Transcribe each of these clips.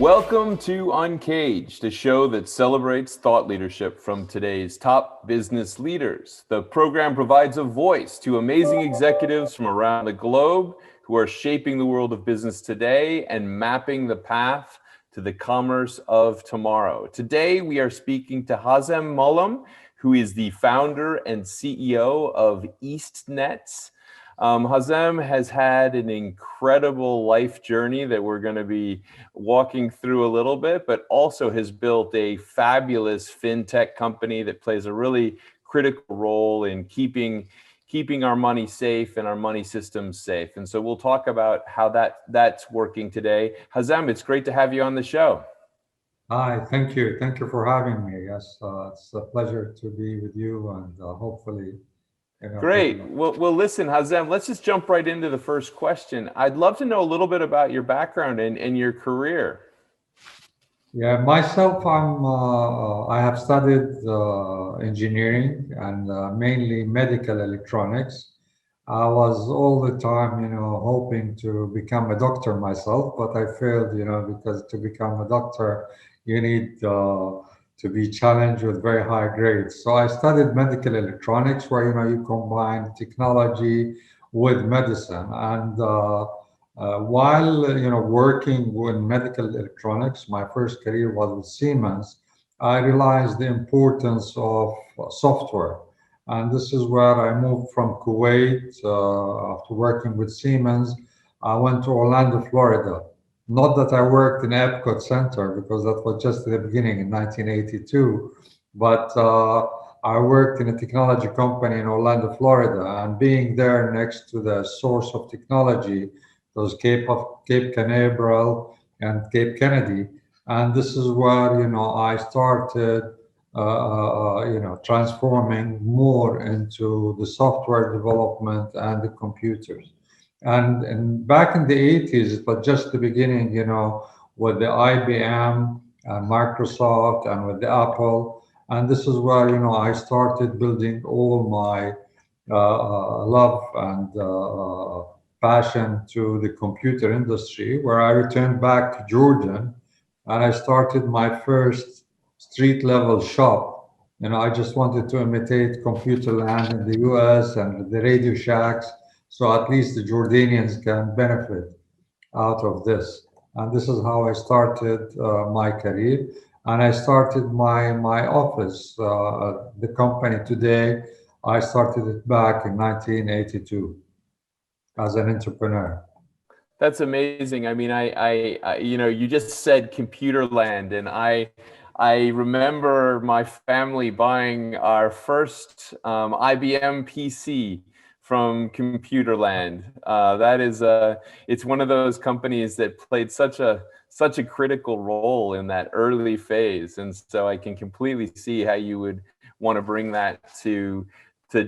Welcome to UNCAGED, a show that celebrates thought leadership from today's top business leaders. The program provides a voice to amazing executives from around the globe who are shaping the world of business today and mapping the path to the commerce of tomorrow. Today, we are speaking to Hazem Mulhim, who is the founder and CEO of EastNets. Hazem has had an incredible life journey that we're going to be walking through a little bit, but also has built a fabulous fintech company that plays a really critical role in keeping our money safe and our money systems safe. And so we'll talk about how that's working today. Hazem, it's great to have you on the show. Hi, thank you. Thank you for having me. Yes, it's a pleasure to be with you, and hopefully, Great. Well, listen, Hazem, let's just jump right into the first question. I'd love to know a little bit about your background and your career. Yeah, myself, I have studied engineering and mainly medical electronics. I was all the time, hoping to become a doctor myself, but I failed, because to become a doctor, you need to be challenged with very high grades. So I studied medical electronics, where you combine technology with medicine, and while working with medical electronics, my first career was with Siemens. I realized the importance of software, and this is where I moved from Kuwait. After working with Siemens, I went to Orlando, Florida. Not that I worked in Epcot Center, because that was just the beginning in 1982, but I worked in a technology company in Orlando, Florida, and being there next to the source of technology, those Cape Canaveral and Cape Kennedy, and this is where I started transforming more into the software development and the computers. And back in the 80s, it was just the beginning, with the IBM and Microsoft and with the Apple. And this is where, I started building all my love and passion to the computer industry, where I returned back to Jordan and I started my first street level shop. I just wanted to imitate computer land in the US and the Radio Shacks, so at least the Jordanians can benefit out of this. And this is how I started my career. And I started my office, the company today. I started it back in 1982 as an entrepreneur. That's amazing. I mean, I you just said computer land, and I remember my family buying our first IBM PC from Computerland. That is it's one of those companies that played such a critical role in that early phase, and so I can completely see how you would want to bring that to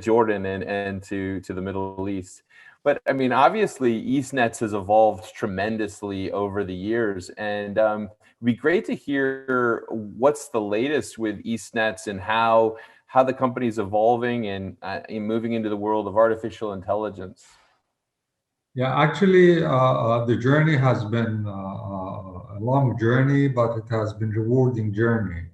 Jordan and to the Middle East. But I mean, obviously, EastNets has evolved tremendously over the years, and it'd be great to hear what's the latest with EastNets and how the company's evolving and moving into the world of artificial intelligence. Yeah, actually, the journey has been a long journey, but it has been rewarding journey,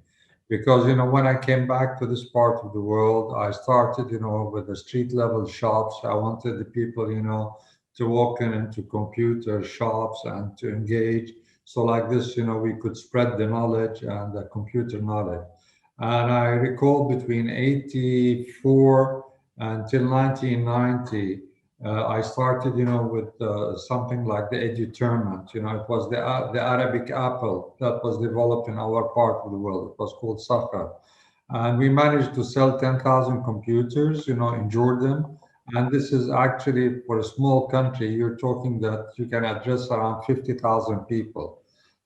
because when I came back to this part of the world, I started with the street level shops. I wanted the people to walk in into computer shops and to engage. So like this, we could spread the knowledge and the computer knowledge. And I recall between 84 until 1990, I started, with something like the edutainment. It was the Arabic apple that was developed in our part of the world. It was called Sakhar. And we managed to sell 10,000 computers, in Jordan. And this is actually, for a small country, you're talking that you can address around 50,000 people.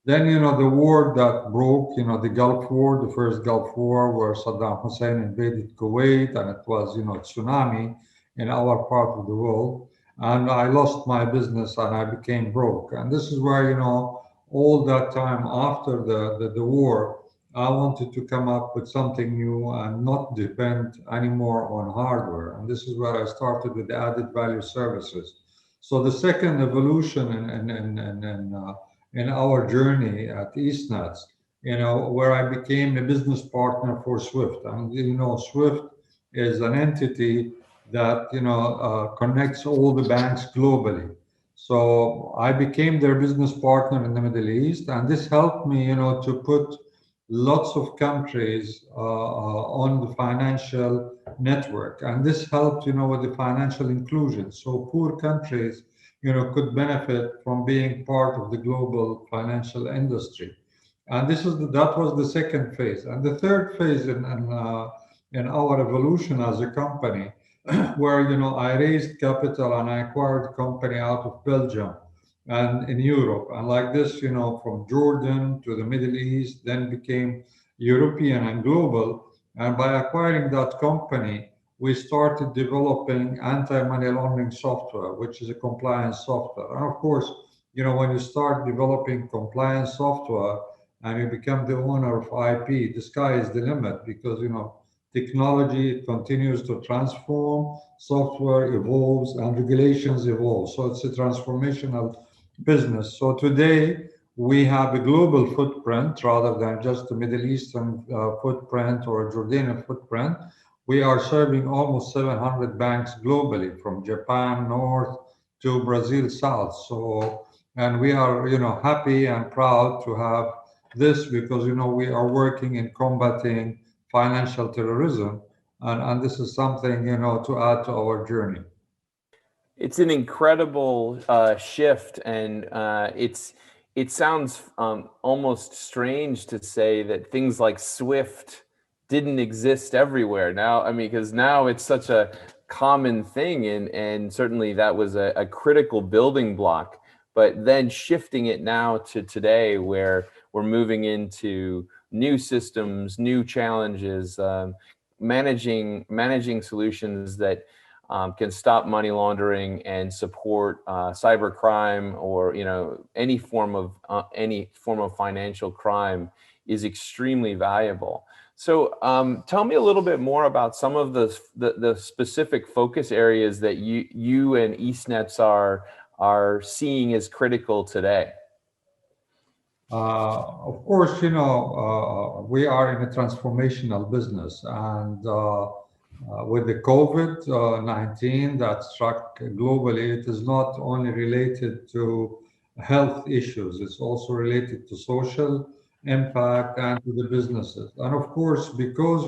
Then, the war that broke, the Gulf War, the first Gulf War, where Saddam Hussein invaded Kuwait, and it was, tsunami in our part of the world. And I lost my business and I became broke. And this is where, all that time after the war, I wanted to come up with something new and not depend anymore on hardware. And this is where I started with the added value services. So the second evolution in our journey at EastNets, where I became a business partner for Swift. And, Swift is an entity that, connects all the banks globally. So I became their business partner in the Middle East, and this helped me, to put lots of countries on the financial network, and this helped, with the financial inclusion. So poor countries, could benefit from being part of the global financial industry. And that was the second phase. And the third phase in our evolution as a company, where I raised capital and I acquired a company out of Belgium and in Europe, and like this, from Jordan to the Middle East, then became European and global. And by acquiring that company, we started developing anti-money laundering software, which is a compliance software. And of course, when you start developing compliance software and you become the owner of IP, the sky is the limit, because technology continues to transform, software evolves, and regulations evolve. So it's a transformational business. So today we have a global footprint rather than just a Middle Eastern footprint or a Jordanian footprint. We are serving almost 700 banks globally, from Japan north to Brazil south. So, and we are, happy and proud to have this, because, we are working in combating financial terrorism. And this is something, to add to our journey. It's an incredible shift, and it sounds almost strange to say that things like Swift didn't exist everywhere now. I mean, because now it's such a common thing, and certainly that was a critical building block. But then shifting it now to today, where we're moving into new systems, new challenges, managing solutions that can stop money laundering and support cybercrime, or any form of financial crime, is extremely valuable. So tell me a little bit more about some of the specific focus areas that you and EastNets are seeing as critical today. Of course, we are in a transformational business, and with the COVID-19 that struck globally, it is not only related to health issues, it's also related to social impact and to the businesses. And of course, because,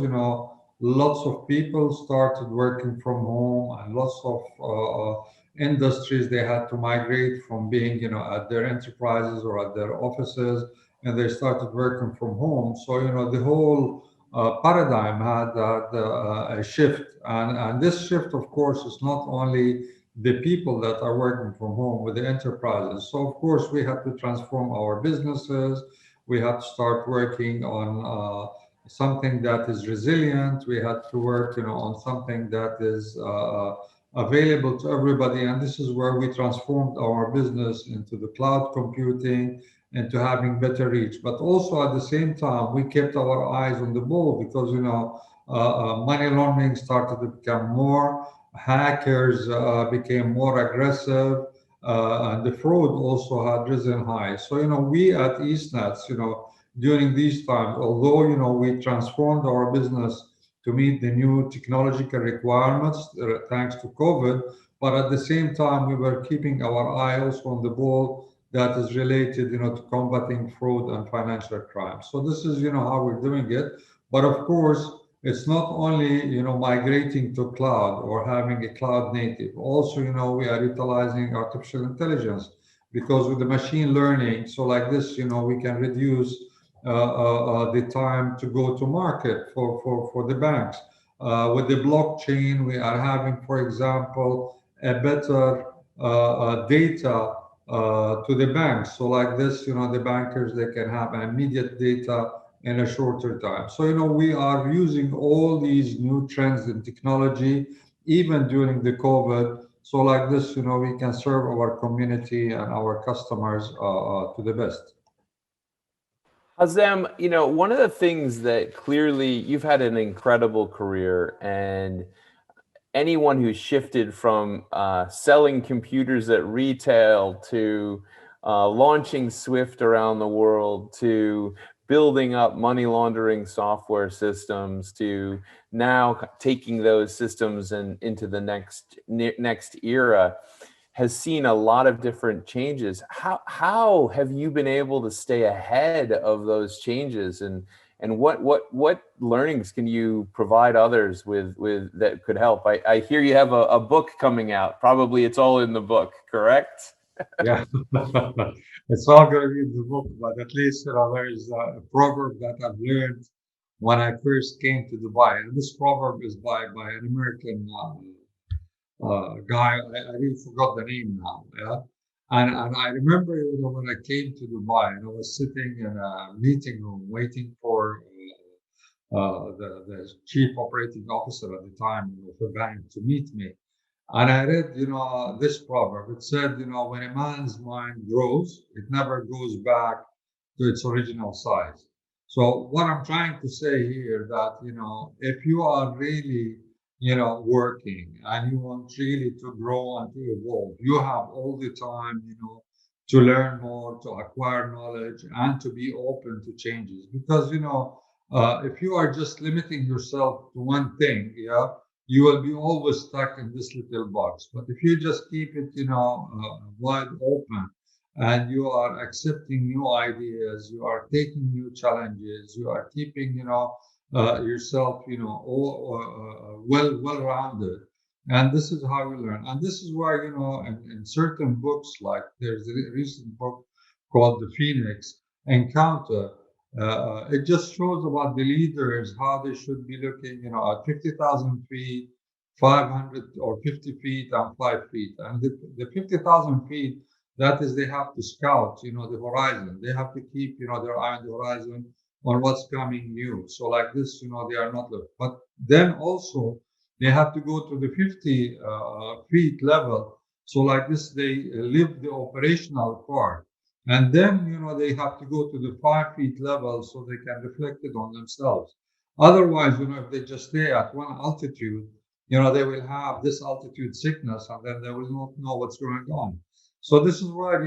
lots of people started working from home, and lots of industries, they had to migrate from being, at their enterprises or at their offices, and they started working from home. So, the whole paradigm had a shift. And this shift, of course, is not only the people that are working from home with the enterprises. So, of course, we have to transform our businesses. We have to start working on something that is resilient. We have to work, on something that is available to everybody. And this is where we transformed our business into the cloud computing, into having better reach. But also at the same time, we kept our eyes on the ball, because, money laundering started to become more, hackers became more aggressive, and the fraud also had risen high. So, we at EastNets, during these times, although, we transformed our business to meet the new technological requirements thanks to COVID, but at the same time, we were keeping our eye also on the ball that is related, to combating fraud and financial crime. So this is, how we're doing it. But of course, it's not only, migrating to cloud or having a cloud native. Also, we are utilizing artificial intelligence, because with the machine learning, so like this, we can reduce the time to go to market for the banks. With the blockchain, we are having, for example, a better data to the banks. So like this, the bankers, they can have immediate data in a shorter time. So, we are using all these new trends in technology, even during the COVID. So like this, we can serve our community and our customers to the best. Hazem, one of the things that clearly you've had an incredible career, and anyone who's shifted from selling computers at retail to launching Swift around the world, to building up money laundering software systems, to now taking those systems and into the next era, has seen a lot of different changes. How have you been able to stay ahead of those changes, and what learnings can you provide others with that could help? I hear you have a book coming out. Probably it's all in the book, correct? Yeah, it's all going to be in the book, but at least there is a proverb that I've learned when I first came to Dubai, and this proverb is by an American guy. I really forgot the name now. Yeah, and I remember, when I came to Dubai and I was sitting in a meeting room waiting for the chief operating officer at the time of the bank to meet me. And I read, this proverb. It said, when a man's mind grows, it never goes back to its original size. So what I'm trying to say here that, if you are really, working and you want really to grow and to evolve, you have all the time, to learn more, to acquire knowledge, and to be open to changes. Because, if you are just limiting yourself to one thing, yeah, you will be always stuck in this little box. But if you just keep it, wide open, and you are accepting new ideas, you are taking new challenges, you are keeping, yourself, well rounded. And this is how we learn. And this is why, in certain books, like there's a recent book called The Phoenix Encounter. It just shows about the leaders, how they should be looking, at 50,000 feet, 500 or 50 feet, and 5 feet. And the 50,000 feet, that is, they have to scout, the horizon. They have to keep, their eye on the horizon on what's coming new. So like this, they are not looking. But then also, they have to go to the 50 feet level. So like this, they live the operational part. And then, they have to go to the 5 feet level so they can reflect it on themselves. Otherwise, if they just stay at one altitude, they will have this altitude sickness, and then they will not know what's going on. So this is where,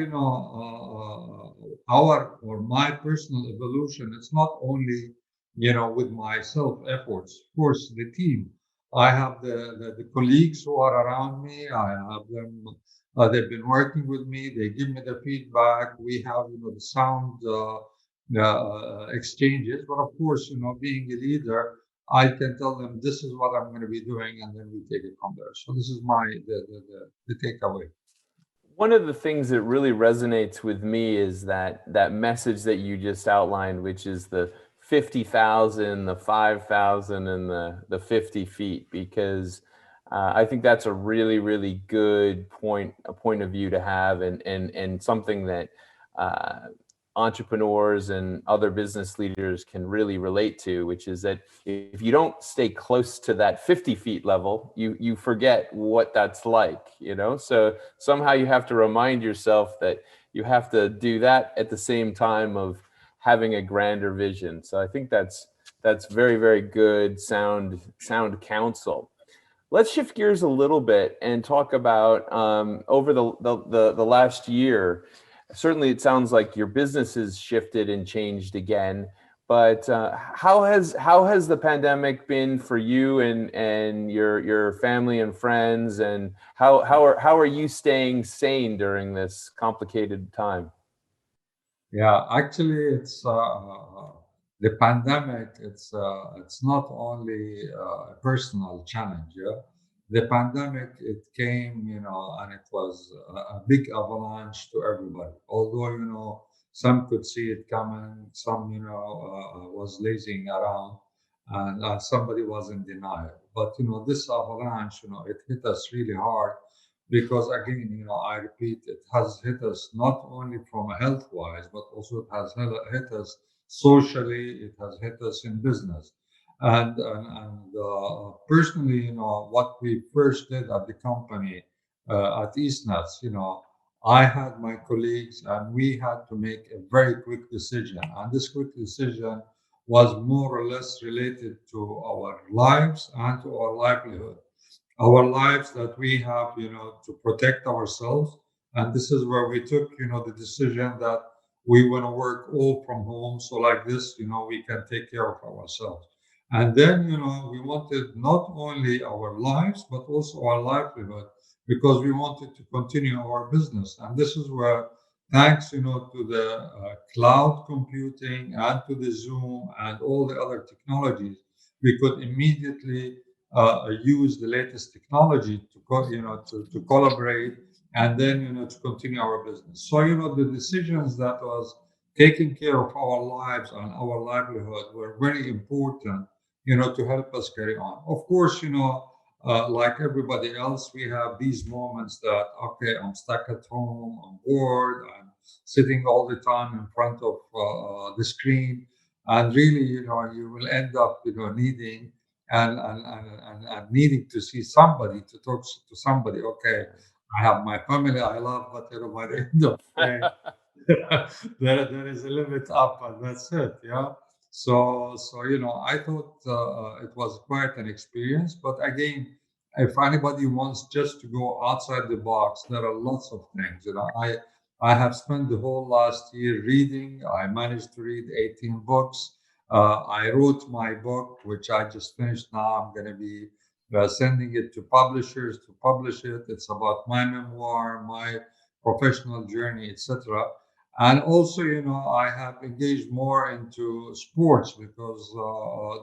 our or my personal evolution, it's not only, with my self efforts, of course, the team. I have the colleagues who are around me. I have them. They've been working with me. They give me the feedback. We have, the sound exchanges. But of course, being a leader, I can tell them this is what I'm going to be doing, and then we take it from there. So this is the takeaway. One of the things that really resonates with me is that message that you just outlined, which is the 50,000, the 5,000, and the 50 feet, because I think that's a really, really good a point of view to have, and something that entrepreneurs and other business leaders can really relate to, which is that if you don't stay close to that 50 feet level, you forget what that's like, so somehow you have to remind yourself that you have to do that at the same time of having a grander vision. So I think that's very, very good sound counsel. Let's shift gears a little bit and talk about over the last year. Certainly, it sounds like your business has shifted and changed again. But how has the pandemic been for you and your family and friends, and how are you staying sane during this complicated time? Yeah, actually, it's the pandemic. It's not only a personal challenge. Yeah, the pandemic, it came, and it was a big avalanche to everybody. Although, some could see it coming, some, was lazing around, and somebody was in denial. But this avalanche, it hit us really hard because, again, I repeat, it has hit us not only from a health wise, but also it has hit us socially. It has hit us in business. And personally, what we first did at the company, at EastNets, I had my colleagues, and we had to make a very quick decision. And this quick decision was more or less related to our lives and to our livelihood, our lives, that we have, to protect ourselves, And this is where we took, the decision that we want to work all from home. So like this, we can take care of ourselves. And then, we wanted not only our lives, but also our livelihood because we wanted to continue our business. And this is where, thanks, to the cloud computing and to the Zoom and all the other technologies, we could immediately use the latest technology to collaborate and then to continue our business. So the decisions that was taking care of our lives and our livelihood were very important to help us carry on. Of course, like everybody else, we have these moments that, okay, I'm stuck at home, I'm bored, I'm sitting all the time in front of the screen, and really, you will end up, needing and needing to see somebody, to talk to somebody. Okay, I have my family I love, but by the end of the day, there is a limit up, and that's it. Yeah. So I thought it was quite an experience. But again, if anybody wants just to go outside the box, there are lots of things. I have spent the whole last year reading. I managed to read 18 books. I wrote my book, which I just finished now. I'm going to be sending it to publishers to publish it. It's about my memoir, my professional journey, etc. And also, I have engaged more into sports because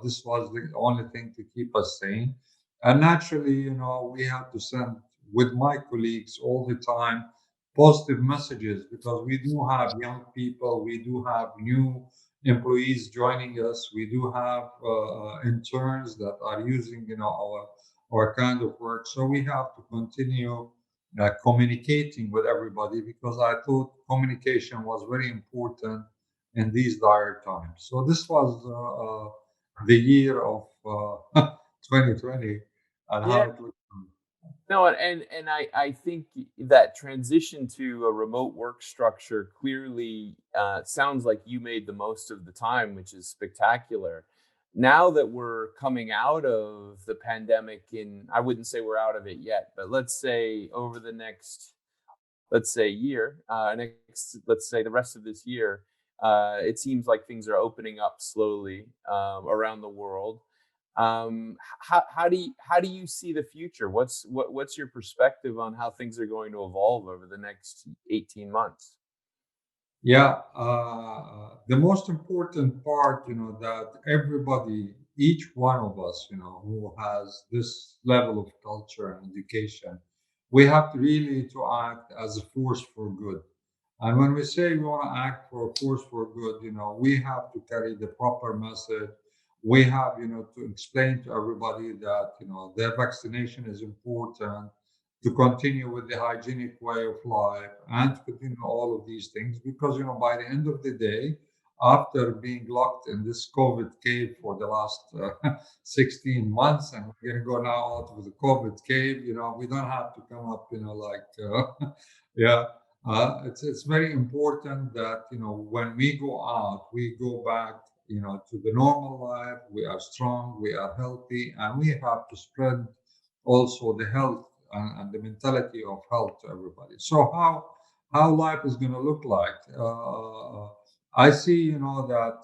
this was the only thing to keep us sane. And naturally, we have to send with my colleagues all the time positive messages because we do have young people, we do have new employees joining us, we do have interns that are using, our kind of work. So we have to continue communicating with everybody because I thought communication was very important in these dire times. So this was the year of 2020 and Yeah. how it looked. No, and I think that transition to a remote work structure clearly sounds like you made the most of the time, which is spectacular. Now that we're coming out of the pandemic, I wouldn't say we're out of it yet, but let's say over the next, let's say year, let's say the rest of this year, it seems like things are opening up slowly around the world. How do you see the future? What's your perspective on how things are going to evolve over the next 18 months? Yeah, the most important part, that everybody, each one of us, who has this level of culture and education, we have to really to act as a force for good. And when we say we want to act for a force for good, we have to carry the proper message. We have, to explain to everybody that, their vaccination is important, to continue with the hygienic way of life and to continue all of these things because by the end of the day, after being locked in this COVID cave for the last 16 months, and we're going to go now out of the COVID cave, we don't have to come up, like, yeah, it's very important that when we go out, we go back to the normal life. We are strong, we are healthy, and we have to spread also the health and the mentality of health to everybody. So how life is going to look like? I see, that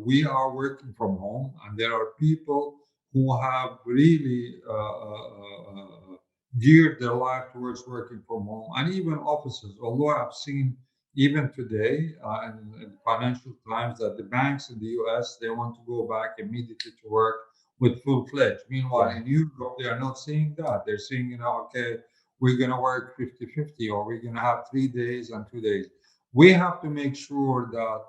we are working from home, and there are people who have really geared their life towards working from home, and even offices. Although I've seen even today in financial times that the banks in the US, they want to go back immediately to work with full fledged. Meanwhile, Yeah. in Europe, they are not seeing that. They're seeing, okay, we're going to work 50-50, or we're going to have 3 days and 2 days. We have to make sure that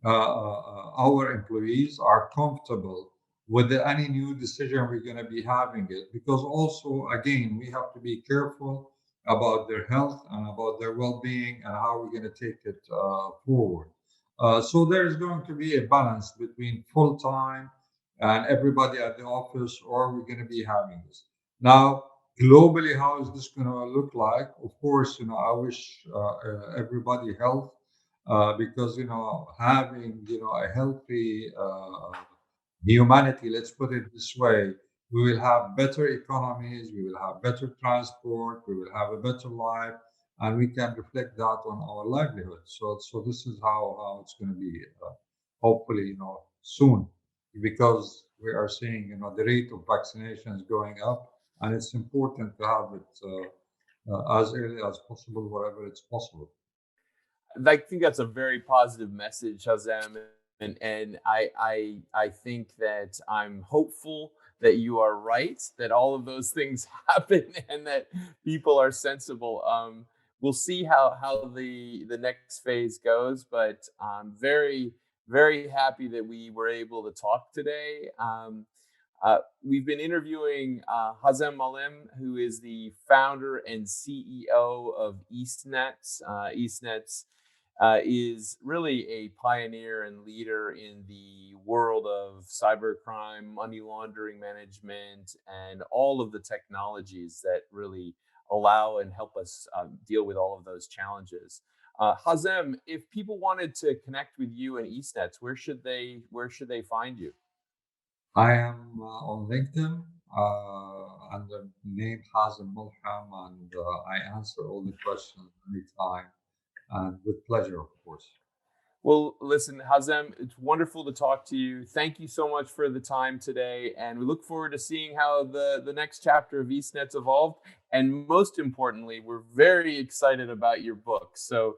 our employees are comfortable with any new decision we're going to be having it. Because also, again, we have to be careful about their health and about their well-being and how we're going to take it forward. So there's going to be a balance between full-time and everybody at the office, or we're going to be having this. Now, globally, how is this going to look like? Of course, I wish everybody health because, having, a healthy humanity, let's put it this way, we will have better economies, we will have better transport, we will have a better life, and we can reflect that on our livelihood. So this is how it's going to be, hopefully, soon, because we are seeing, the rate of vaccination is going up, and it's important to have it as early as possible, wherever it's possible. I think that's a very positive message, Hazem, and I think that I'm hopeful that you are right, that all of those things happen, and that people are sensible. We'll see how the next phase goes, but I'm very happy that we were able to talk today. We've been interviewing Hazem Mulhim, who is the founder and CEO of EastNets. EastNets is really a pioneer and leader in the world of cybercrime, money laundering management, and all of the technologies that really allow and help us deal with all of those challenges. Hazem, if people wanted to connect with you and EastNets, where should they find you? I am on LinkedIn under the name Hazem Mulham, and I answer all the questions anytime, and with pleasure, of course. Well, listen, Hazem, it's wonderful to talk to you. Thank you so much for the time today. And we look forward to seeing how the next chapter of EastNets evolved. And most importantly, we're very excited about your book. So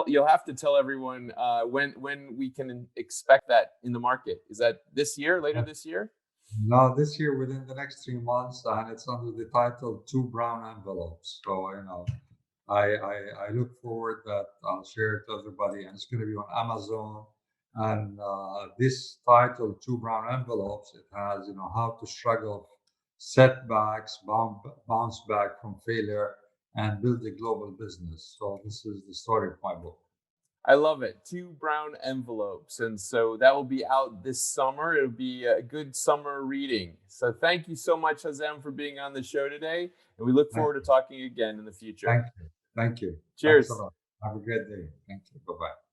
you'll have to tell everyone when we can expect that in the market. Is that this year, later Yeah. this year? Now, this year, within the next 3 months, and it's under the title Two Brown Envelopes. So, I look forward that I'll share it to everybody, and it's going to be on Amazon. And this title, Two Brown Envelopes, it has, how to struggle, setbacks, bounce back from failure, and build a global business. So this is the story of my book. I love it. Two brown envelopes. And so that will be out this summer. It'll be a good summer reading. So thank you so much, Hazem, for being on the show today. And we look Thank forward to you. talking again in the future. Thank you. Thank you. Thanks a Cheers. lot. Have a great day. Thank you. Bye bye.